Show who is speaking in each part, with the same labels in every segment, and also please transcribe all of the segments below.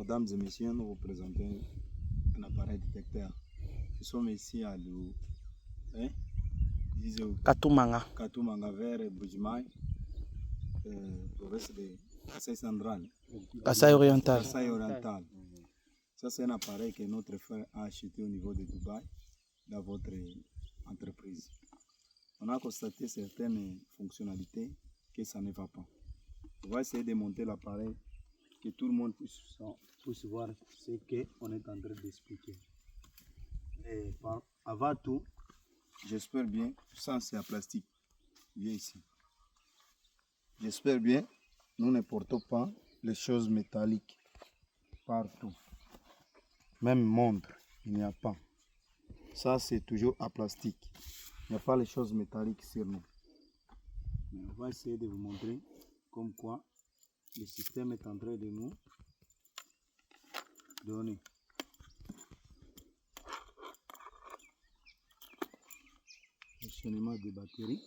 Speaker 1: Mesdames et messieurs, nous vous présentons un appareil détecteur. Nous sommes ici à Katumanga vers Bujimai, province de Kasaï central.
Speaker 2: Kasaï oriental.
Speaker 1: Kasaï oriental. Ça, c'est un appareil que notre frère a acheté au niveau de Dubaï, dans votre entreprise. On a constaté certaines fonctionnalités que ça ne va pas. On va essayer de monter l'appareil, que tout le monde puisse voir ce qu'on est en train d'expliquer. Et avant tout, j'espère bien, ça c'est en plastique. Viens ici. J'espère bien, nous ne portons pas les choses métalliques partout. Même montre, il n'y a pas. Ça c'est toujours en plastique. Il n'y a pas les choses métalliques sur nous. Mais on va essayer de vous montrer comme quoi le système est en train de nous donner. Fonctionnement des batteries.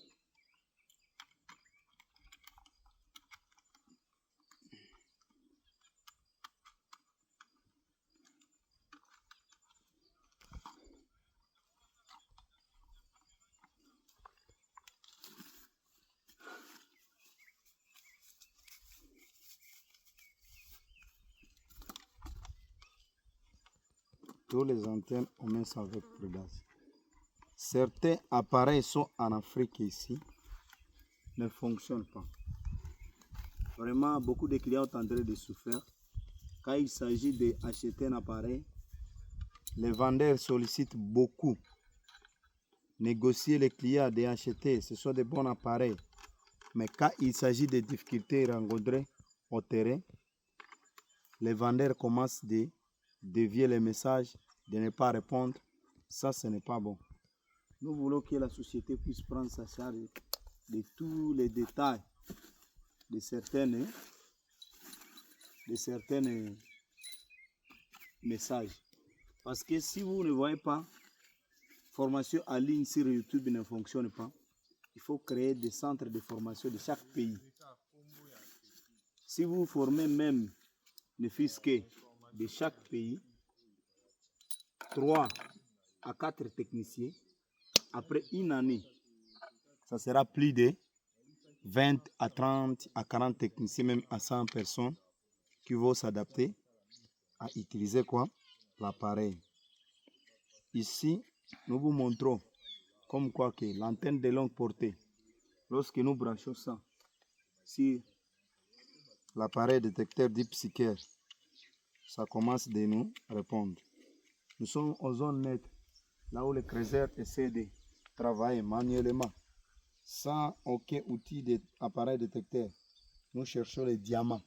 Speaker 1: Tous les antennes, on met ça avec prudence. Certains appareils sont en Afrique ici, ne fonctionnent pas. Vraiment, beaucoup de clients sont en train de souffrir. Quand il s'agit d'acheter un appareil, les vendeurs sollicitent beaucoup. Négocier les clients d'acheter, ce sont des bons appareils. Mais quand il s'agit de difficultés rencontrées au terrain, les vendeurs commencent à dévier les messages, de ne pas répondre. Ça, ce n'est pas bon. Nous voulons que la société puisse prendre sa charge de tous les détails de certaines messages. Parce que si vous ne voyez pas, formation en ligne sur YouTube ne fonctionne pas. Il faut créer des centres de formation de chaque pays. Si vous formez même ne fût-ce que de chaque pays, 3 à 4 techniciens, après une année, ça sera plus de 20 à 30 à 40 techniciens, même à 100 personnes qui vont s'adapter à utiliser quoi? L'appareil. Ici, nous vous montrons comme quoi que l'antenne de longue portée, lorsque nous branchons ça sur l'appareil détecteur dit psychiatre, ça commence de nous répondre. Nous sommes aux zones neutres, là où les creuseurs essaient de travailler manuellement, sans aucun outil d'appareil détecteur. Nous cherchons les diamants.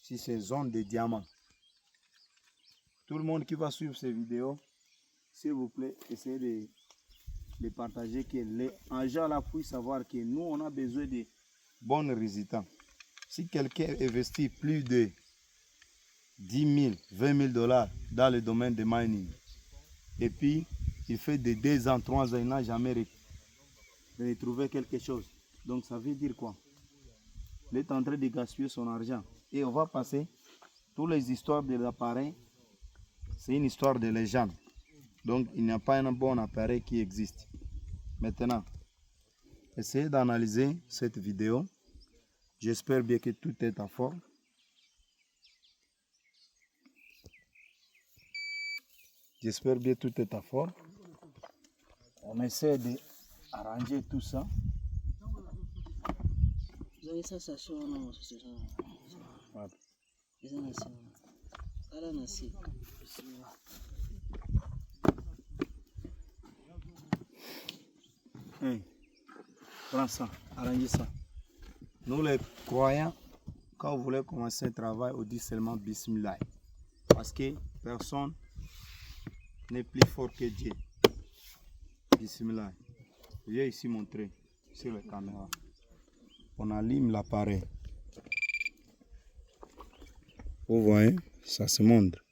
Speaker 1: Si c'est zone de diamants. Tout le monde qui va suivre ces vidéos, s'il vous plaît, essayez de partager, que les agents là puissent savoir que nous, on a besoin de bons résultats. Si quelqu'un investit plus de 10 000, 20 000 dollars dans le domaine de mining, et puis il fait de 2 ans, 3 ans, il n'a jamais retrouvé quelque chose. Donc ça veut dire quoi? Il est en train de gaspiller son argent. Et on va passer toutes les histoires de l'appareil. C'est une histoire de légende. Donc il n'y a pas un bon appareil qui existe. Maintenant, essayez d'analyser cette vidéo. J'espère bien que tout est en forme. J'espère bien que tout est en forme. On essaie d'arranger tout ça. Hey, prends ça, arrangez ça. Nous les croyants, quand vous voulez commencer un travail, on dit seulement Bismillah. Parce que personne n'est plus fort que Dieu. Bismillah. Viens ici montrer sur la caméra. On allume l'appareil. Vous voyez, ça se montre.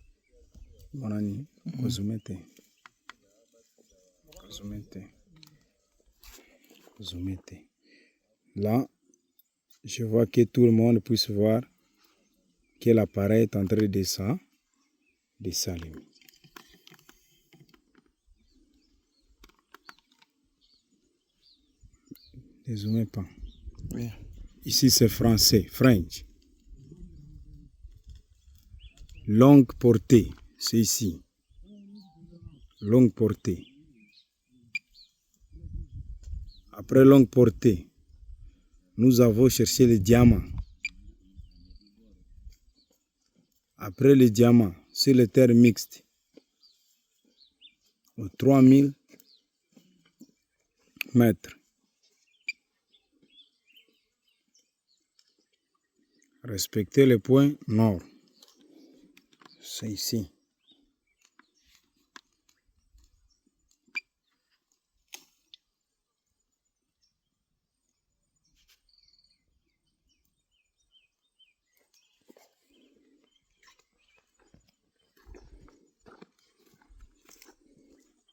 Speaker 1: Mon ami, vous mettez. Là, je vois que tout le monde puisse voir
Speaker 2: que l'appareil est en train de s'allumer. Ne zoomez pas.
Speaker 1: Oui.
Speaker 2: Ici, c'est français, French. Longue portée, c'est ici. Longue portée. Après longue portée, nous avons cherché le diamant. Après le diamant, sur les terres mixtes, aux 3000 mètres. Respectez le point nord. C'est ici.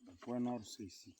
Speaker 2: Le point nord, c'est ici.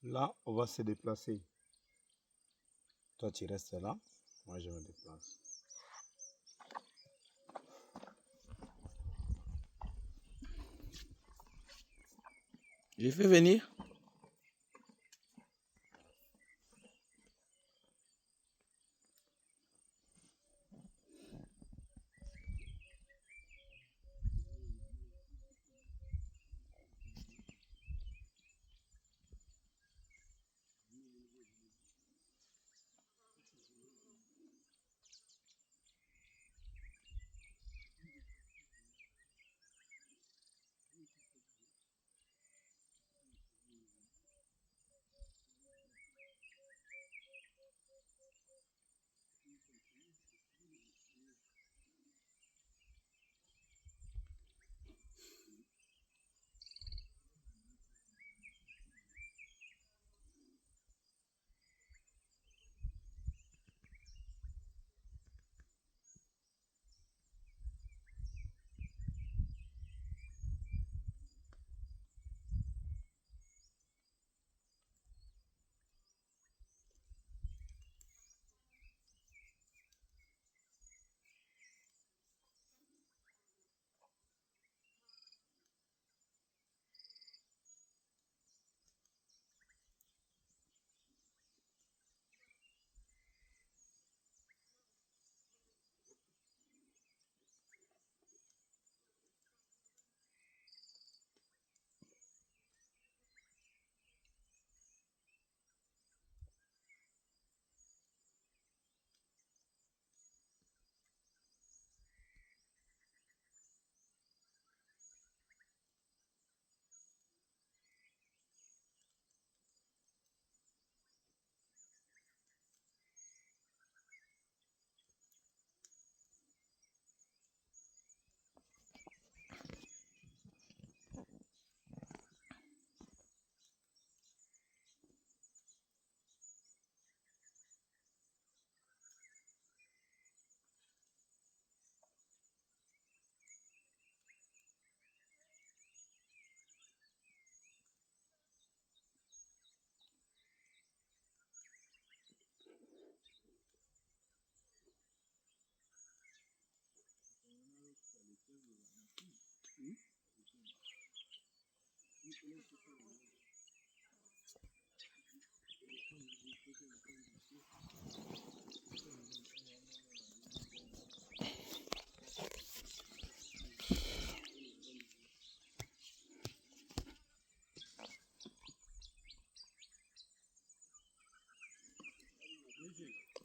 Speaker 1: Là, on va se déplacer. Toi, tu restes là. Moi, je me déplace.
Speaker 3: Je fais venir.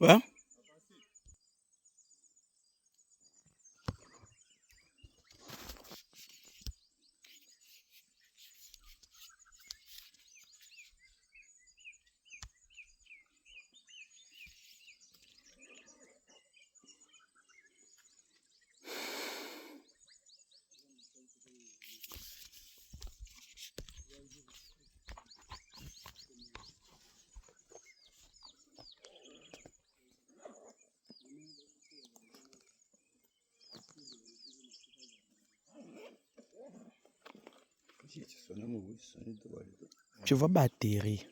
Speaker 3: Ouais. Tu vois batterie.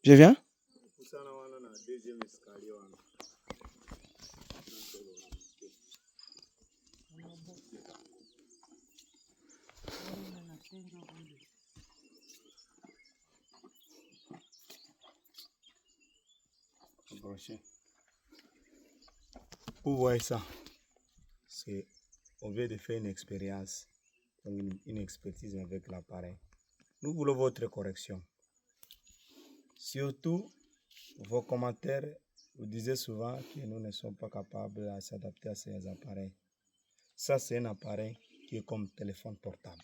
Speaker 3: Je viens?
Speaker 1: Vous voyez ça? On vient de faire une expérience, une expertise avec l'appareil. Nous voulons votre correction. Surtout, vos commentaires, vous disiez souvent que nous ne sommes pas capables de s'adapter à ces appareils. Ça, c'est un appareil qui est comme téléphone portable.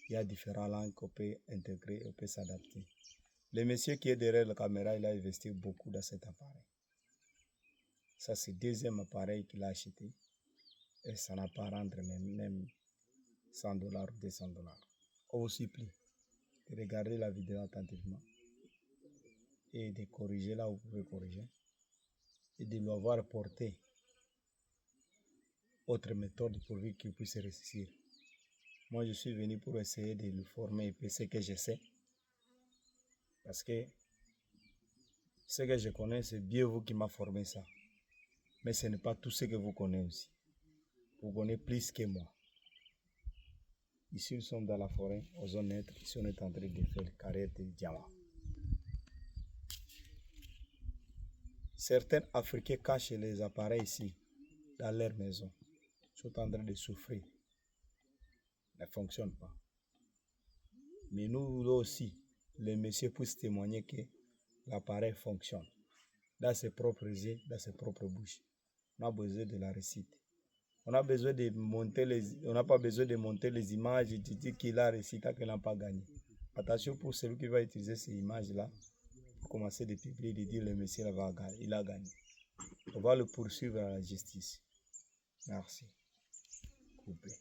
Speaker 1: Il y a différentes langues qu'on peut intégrer et on peut s'adapter. Le monsieur qui est derrière la caméra, il a investi beaucoup dans cet appareil. Ça, c'est le deuxième appareil qu'il a acheté. Et ça n'a pas rendre même $100 ou $200. On vous supplie de regarder la vidéo attentivement et de corriger là où vous pouvez corriger et de lui avoir porté autre méthode pourvu qu'il puisse réussir. Moi, je suis venu pour essayer de le former et ce que je sais. Parce que ce que je connais, c'est bien vous qui m'a formé ça. Mais ce n'est pas tout ce que vous connaissez aussi. Vous connaissez plus que moi. Ici, nous sommes dans la forêt, aux zones neutres. Ici, on est en train de faire le carrière de diamant. Certains Africains cachent les appareils ici, dans leur maison. Ils sont en train de souffrir. Ça ne fonctionne pas. Mais nous aussi, les messieurs puissent témoigner que l'appareil fonctionne. Dans ses propres yeux, dans ses propres bouches. On a besoin de la réussite. On n'a pas besoin de monter les images et de dire qu'il a réussi, qu'il n'a pas gagné. Attention pour celui qui va utiliser ces images-là, pour commencer de publier, de dire le monsieur il a gagné. On va le poursuivre à la justice. Merci. Coupé.